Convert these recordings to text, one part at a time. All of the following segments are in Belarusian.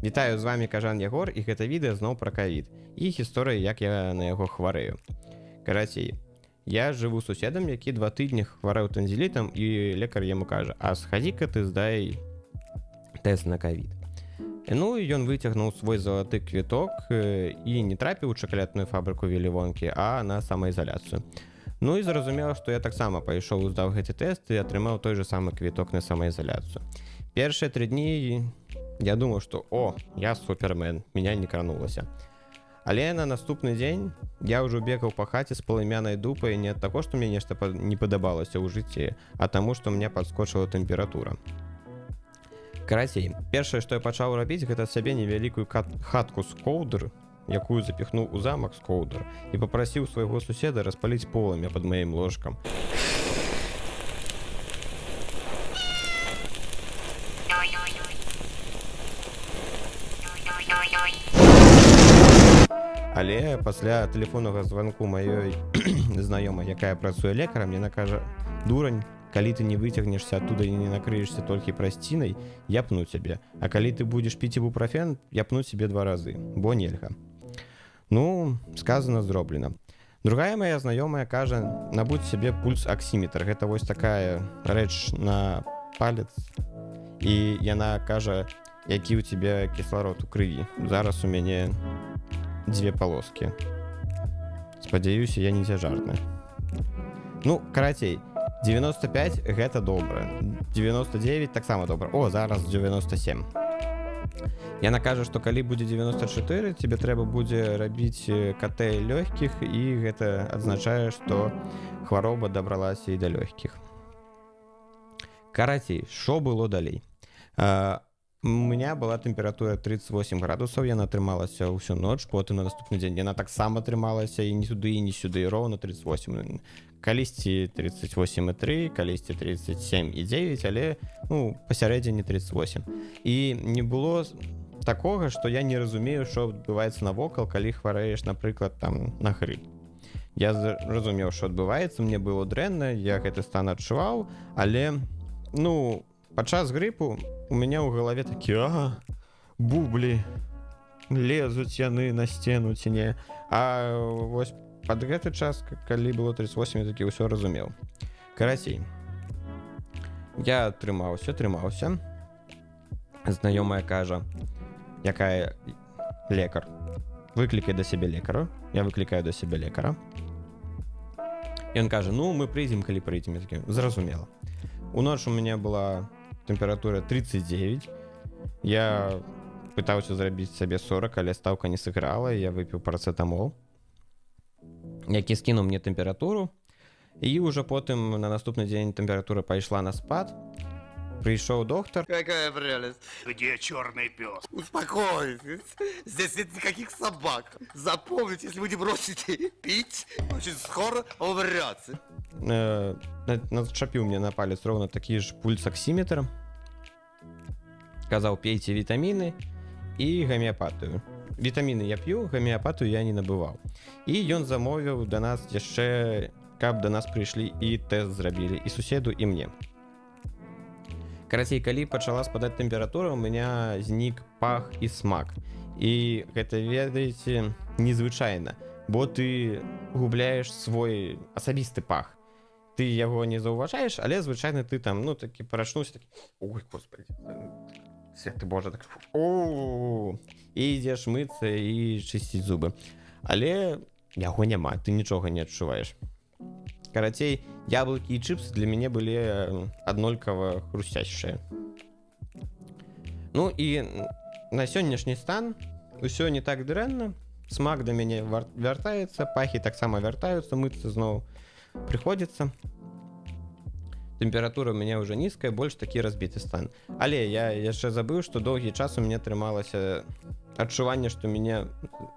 Вітаю, з вами Кажан Ягор, і гэта відэа зноў пра ковід і гісторыя, як я на яго хварэю. Карацей, я жыву з суседам, які 2 тыдні хварэў танзелітам, і лекар яму кажа: а схадзі-ка ты здай тэст на ковід. Ну і ён выцягнуў свой залаты квіток і не трапіў у чакалядную фабрыку Віллі-Вонкі, а на самаізаляцыю. Ну і зразумела, што я таксама пайшоў і здаў гэты тэст і атрымаў той же самы квіток на самаізаляцыю. Першыя 3 дні я думаў, што я супермен, меня не кранулася. Але на наступны дзень я ўжо бегаў па хаце з палымянай дупай не ад таго, што мне нешта не падабалася ў жыцці, а таму, што мне падскочыла тэмпература. Карацей, першае, што я пачаў рабіць, гэта сабе невялікую хатку з коўдр, якую запіхнуў у замак з коўдр, і папрасіў свайго суседа распаліць полымя пад маім ложкам. Але пасля тэлефоннага званку маёй знаёмай, якая працуе лекарам, яна кажа: дурань, калі ты не выцягнешся адтуда і не накрыешся толькі прасцінай, я пну цябе. А калі ты будзеш піць ібуправен, я пну цябе 2 разы, бо нельга. Ну, сказана, зроблена. Другая моя знаёмая кажа: набудзь сябе пульс-аксіметр. Гэта вось такая рэч на палец. І яна кажа, які ў цябе кісларод у крыві. Зараз у мяне 2 полоски. Спадзяюся, я не цяжарны. Ну, карацей, 95 гэта добра. 99 таксама добра. Зараз 97. Яна кажа, што калі будзе 94, тебе трэба будзе рабіць КТ лёгкіх, і гэта адзначае, што хвароба дабралася і да лёгкіх. Карацей, што было далей? У меня была тэмпература 38 градусаў, яна трымалася ўсю ноч, потым на наступны дзень яна таксама трымалася і не туды, і не сюды, роўна 38. Калісьці 38,3, калісьці 37,9, але пасярэдзіне 38. І не было такога, што я не разумею, што адбываецца навокал, калі хварэеш, напрыклад, там на грып. Я разумеў, што адбываецца, мне было дрэнна, я гэты стан адчуваў, але падчас грыпу у мяне ў галаве такі: бублі, лезуць яны на сцену ці не. А вось пад гэты час, калі было 38, я такі ўсё разумеў. Карацей, я трымаўся. Знаёмая кажа, якая лекар: выклікай да сябе лекара. Я выклікаю да сябе лекара. Ён кажа: мы прыйдзем, калі прыйдзем. Я такі: зразумела. У ноч у мяне была тэмпература 39. Я пытаўся зрабіць сабе 40, але стаўка не сыграла, і я выпіў парацетамол, які скінуў мне тэмпературу. І ўжо потым на наступны дзень тэмпература пайшла на спад. Прыйшоў доктор. Какая прелесть. Где черный пес? Успокойтесь. Здесь нет никаких собак. Запомните, если вы не бросите пить, очень скоро умрете. Начапіў мне на палец роўна такі ж пульс-аксіметр. Казаў: пейце вітаміны і гамеапатыю. Вітаміны я п'ю, гамеапатыю я не набываў. І ён замовіў да нас яшчэ, каб да нас прыйшлі і тэст зрабілі, і суседу, і мне. Карацей, калі пачала спадаць тэмпература, у мяне знік пах і смак. І гэта, ведаеце, незвычайна, бо ты губляеш свой асабісты пах. Ты яго не заўважаеш, але звычайна ты там, такі парачнуўся, такі: ой, господи, святы Божа, так, і ідзеш мыцца і чысціць зубы. Але яго няма, ты нічога не адчуваеш. Карацей, яблыкі і чыпсы для мяне былі аднолькава хрусцящыя. І на сённяшні стан усё не так дрэнна. Смак да мяне вяртаецца, пахі таксама вяртаюцца, мыцца зноў прыходзіцца. Тэмпература ў мяне ўжо нізкая, больш такі разбіты стан. Але я яшчэ забыў, што доўгі час у мяне трымалася адчуванне, што мяне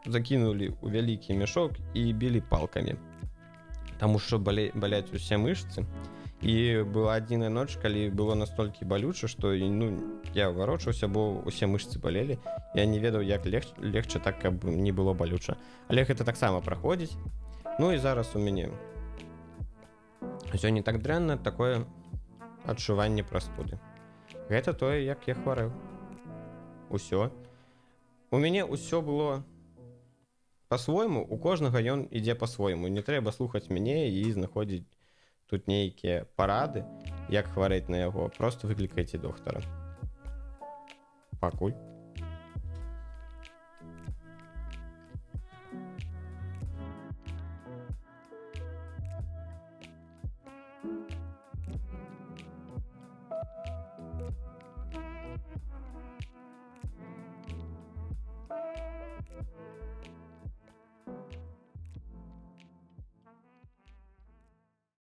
закінулі ў вялікі мяшок і білі палкамі. Таму што баляць усе мышцы. І была адзіная ноч, калі было настолькі балюча, што я варочаўся, бо усе мышцы балелі. Я не ведаў, як легче так, каб не было балюча. Але гэта таксама праходзіць. І зараз у мяне ўсё не так дрэнна, такое адчуванне прастуды. Гэта тое, як я хварэў. Усё. у мяне ўсё было по-свойму, у кожнага ён ідзе по-свойму. Не трэба слухаць мяне і знаходзіць тут нейкія парады, як хварэць на яго. Просто выклікайце доктара. Пакуль.